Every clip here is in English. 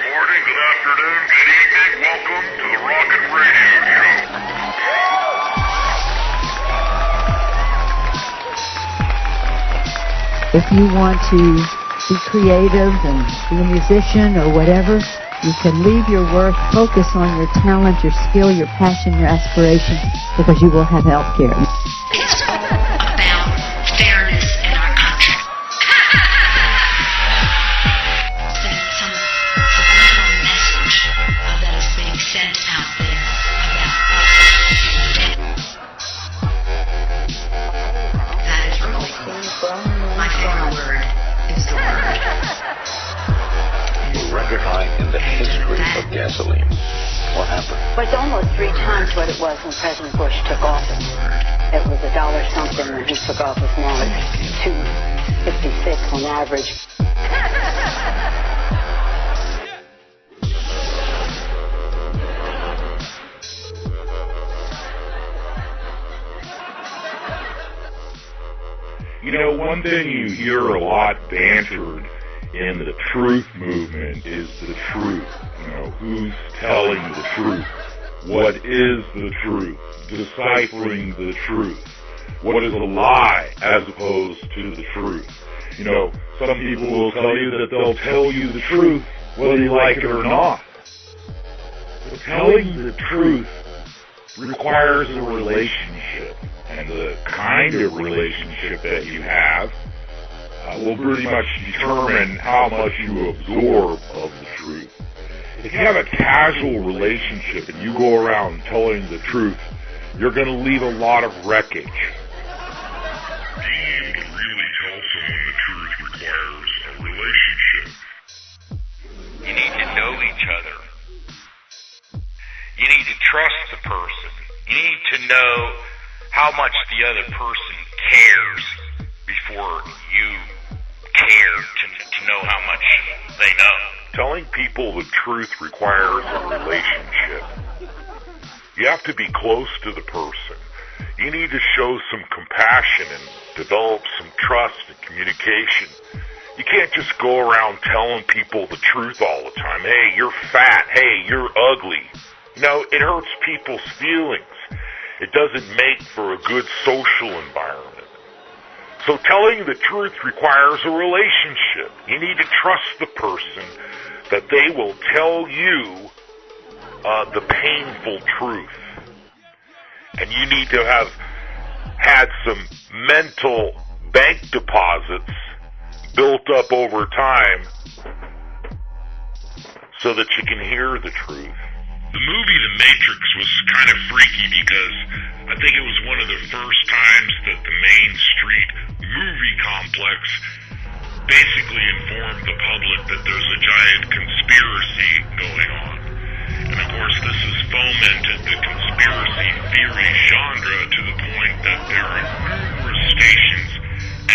morning, good afternoon, good evening. Welcome to the Rockin' Radio Show. If you want to be creative and be a musician or whatever, you can leave your work, focus on your talent, your skill, your passion, your aspiration, because you will have health care. It's all about fairness in our country. There's some subliminal message that is being sent out there about us. That is really cool. My favorite word is the word. A record high in the history of gasoline. What happened? Well, it's almost 3 times what it was when President Bush took office. It was $1 something when he took office. Now it's $2.56 on average. You know, one thing you hear a lot bantered in the truth movement is the truth. You know, who's telling the truth? What is the truth? Deciphering the truth. What is a lie as opposed to the truth? You know, some people will tell you that they'll tell you the truth whether you like it or not. But telling the truth requires a relationship. And the kind of relationship that you have will pretty much determine how much you absorb of the truth. If you have a casual relationship and you go around telling the truth, you're going to leave a lot of wreckage. Being able to really tell someone the truth requires a relationship. You need to know each other. You need to trust the person. You need to know how much the other person cares before you care to know how much they know. Telling people the truth requires a relationship. You have to be close to the person. You need to show some compassion and develop some trust and communication. You can't just go around telling people the truth all the time. Hey, you're fat. Hey, you're ugly. No, it hurts people's feelings. It doesn't make for a good social environment. So telling the truth requires a relationship. You need to trust the person that they will tell you the painful truth. And you need to have had some mental bank deposits built up over time so that you can hear the truth. The movie The Matrix was kind of freaky because I think it was one of the first times that the Main Street movie complex basically informed the public that there's a giant conspiracy going on. And of course this has fomented the conspiracy theory genre to the point that there are numerous stations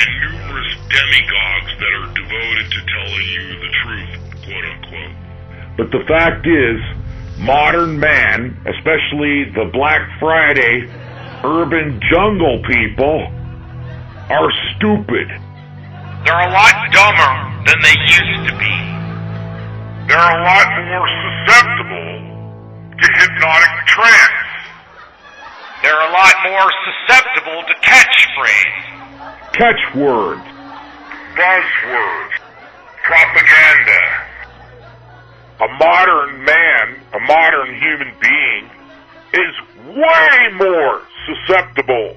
and numerous demagogues that are devoted to telling you the truth, quote unquote. But the fact is, modern man, especially the Black Friday urban jungle people, are stupid. They're a lot dumber than they used to be. They're a lot more susceptible to hypnotic trance. They're a lot more susceptible to catchphrase. Catchwords. Buzzwords. Propaganda. A modern man, a modern human being, is way more susceptible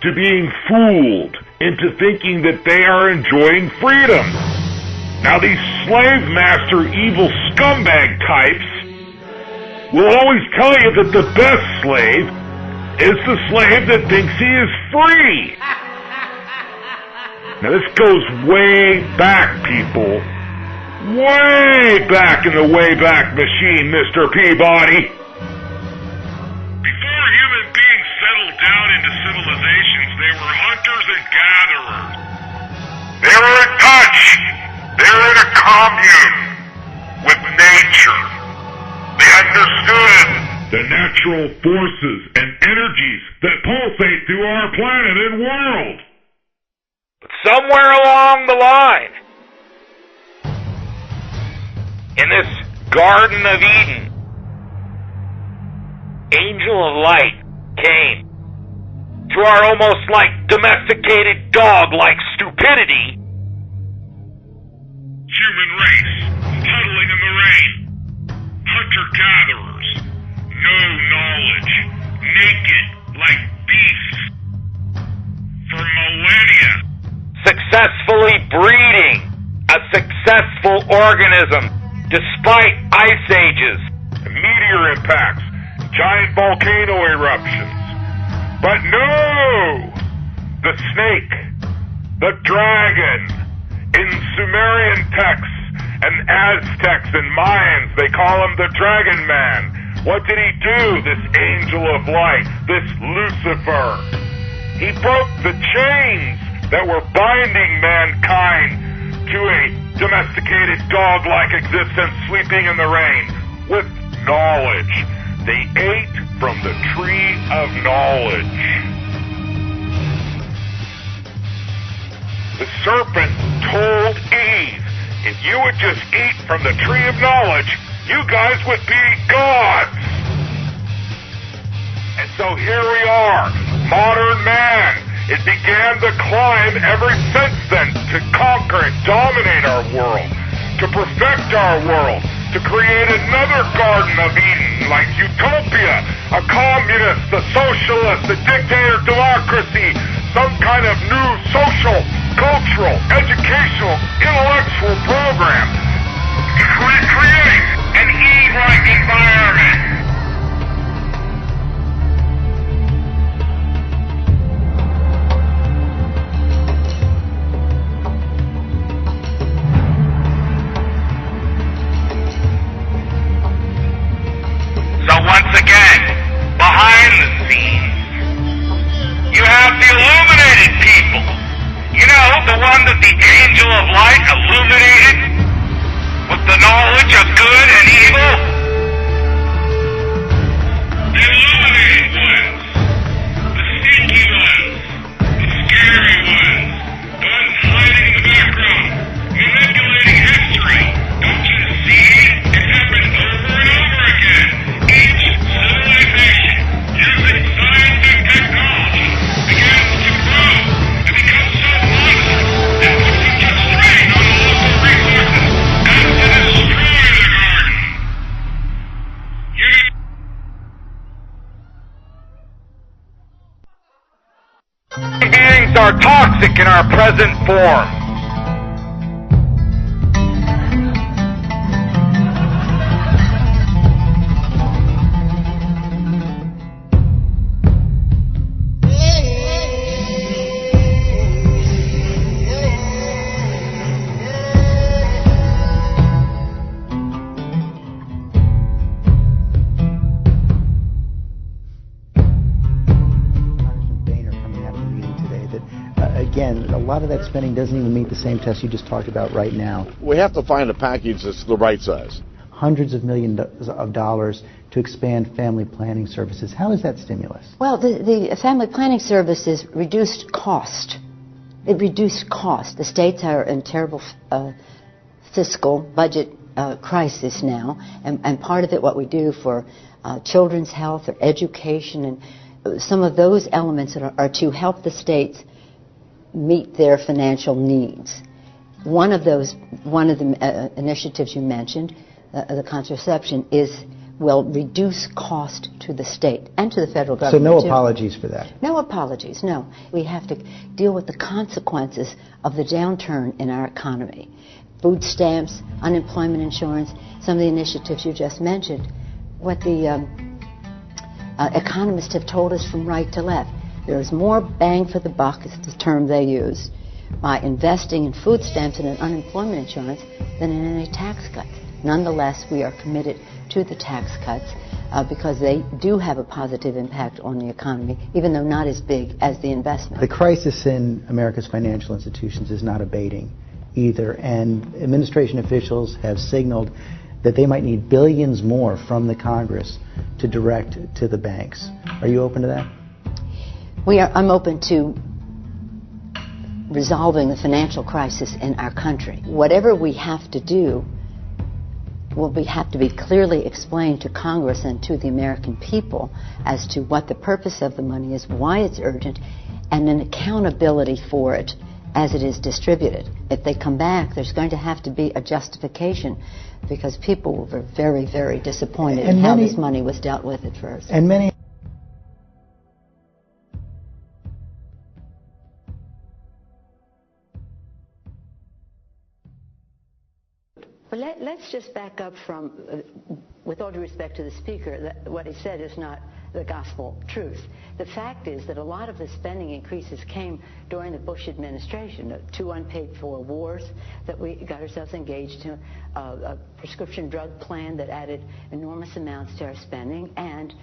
to being fooled into thinking that they are enjoying freedom. Now these slave master evil scumbag types will always tell you that the best slave is the slave that thinks he is free. Now this goes way back, people. Way back in the Wayback Machine, Mr. Peabody. Before human beings settled down into civilizations, they were hunters and gatherers. They were in touch. They were in a commune with nature. They understood the natural forces and energies that pulsate through our planet and world. But somewhere along the line, in in this Garden of Eden, angel of light came to our almost like domesticated dog-like stupidity. Human race, huddling in the rain. Hunter-gatherers, no knowledge, naked like beasts. For millennia. Successfully breeding a successful organism despite ice ages, Meteor impacts, giant volcano eruptions. But no! The snake, the dragon, in Sumerian texts and Aztecs and Mayans, they call him the Dragon Man. What did he do, this angel of light, this Lucifer? He broke the chains that were binding mankind to a domesticated dog-like existence sleeping in the rain with knowledge. They ate from the tree of knowledge. The serpent told Eve, if you would just eat from the tree of knowledge, you guys would be gods. And so here we are, modern man. It began the climb ever since then to conquer and dominate our world, to perfect our world, to create another Garden of Eden like utopia, a communist, a socialist, a dictator democracy, some kind of new social, cultural, educational, intellectual program to recreate an Eve-like environment. Once again, behind the scenes, you have the illuminated people. You know, the one that the angel of light illuminated with the knowledge of good and evil. The illuminated ones, the sneaky ones, the scary ones, the ones hiding in the background, manipulating history. Don't you see it? It happens over and over again. Each civilization, using science and technology, begins to grow and become so monstrous and puts such a strain on the local resources as to destroy the garden. Human beings are toxic in our present form. Again, a lot of that spending doesn't even meet the same test you just talked about right now. We have to find a package that's the right size. Hundreds of millions of dollars to expand family planning services. How is that stimulus? Well, the family planning services reduced cost. It reduced cost. The states are in terrible fiscal budget crisis now, and part of it, what we do for children's health or education, and some of those elements that are to help the states meet their financial needs. One of the initiatives you mentioned, the contraception, will reduce cost to the state and to the federal government. So no apologies for that? No apologies, no. We have to deal with the consequences of the downturn in our economy. Food stamps, unemployment insurance, some of the initiatives you just mentioned. What the economists have told us from right to left. There is more bang for the buck, is the term they use, by investing in food stamps and in unemployment insurance than in any tax cuts. Nonetheless, we are committed to the tax cuts because they do have a positive impact on the economy, even though not as big as the investment. The crisis in America's financial institutions is not abating either, and administration officials have signaled that they might need billions more from the Congress to direct to the banks. Are you open to that? I'm open to resolving the financial crisis in our country. Whatever we have to do will have to be clearly explained to Congress and to the American people as to what the purpose of the money is, why it's urgent, and an accountability for it as it is distributed. If they come back, there's going to have to be a justification, because people were very, very disappointed in how this money was dealt with at first. And many But let's just back up from, with all due respect to the Speaker, that what he said is not the gospel truth. The fact is that a lot of the spending increases came during the Bush administration. 2 unpaid-for wars that we got ourselves engaged in, a prescription drug plan that added enormous amounts to our spending, and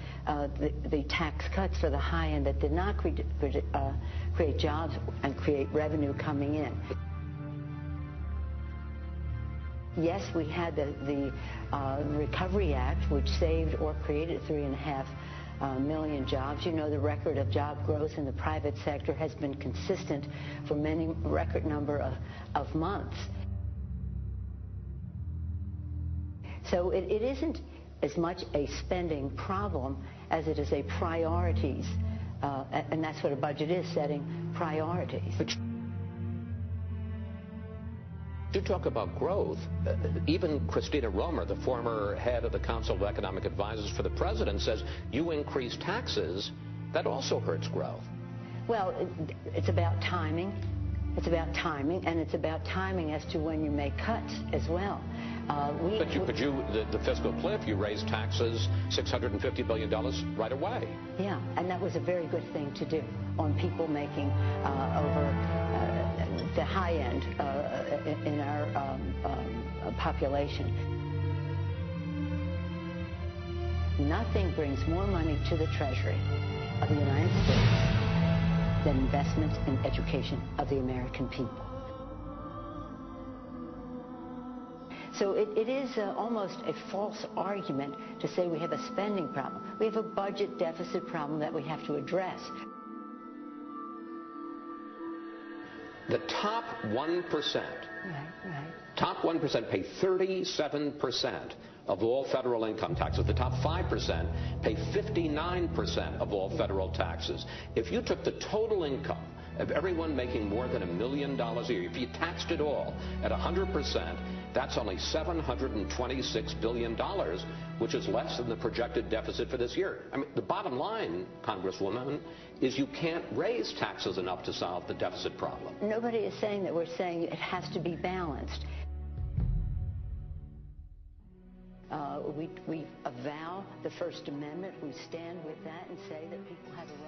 the tax cuts for the high end that did not create jobs and create revenue coming in. Yes, we had the Recovery Act, which saved or created 3.5 million jobs. You know, the record of job growth in the private sector has been consistent for many record number of months. So it isn't as much a spending problem as it is a priorities, and that's what a budget is, setting priorities. You talk about growth. Even Christina Romer, the former head of the Council of Economic Advisors for the President, says you increase taxes, that also hurts growth. Well, it's about timing. It's about timing, and it's about timing as to when you make cuts as well. The fiscal cliff, you raised taxes $650 billion right away. Yeah, and that was a very good thing to do on people making over the high end in our population. Nothing brings more money to the Treasury of the United States than investment in education of the American people. So it is almost a false argument to say we have a spending problem. We have a budget deficit problem that we have to address. The top 1%, top 1% pay 37% of all federal income taxes. The top 5% pay 59% of all federal taxes. If you took the total income of everyone making more than $1 million a year, if you taxed it all at 100%, that's only $726 billion, which is less than the projected deficit for this year. I mean, the bottom line, Congresswoman, is you can't raise taxes enough to solve the deficit problem. Nobody is saying that. We're saying it has to be balanced. We avow the First Amendment. We stand with that and say that people have a right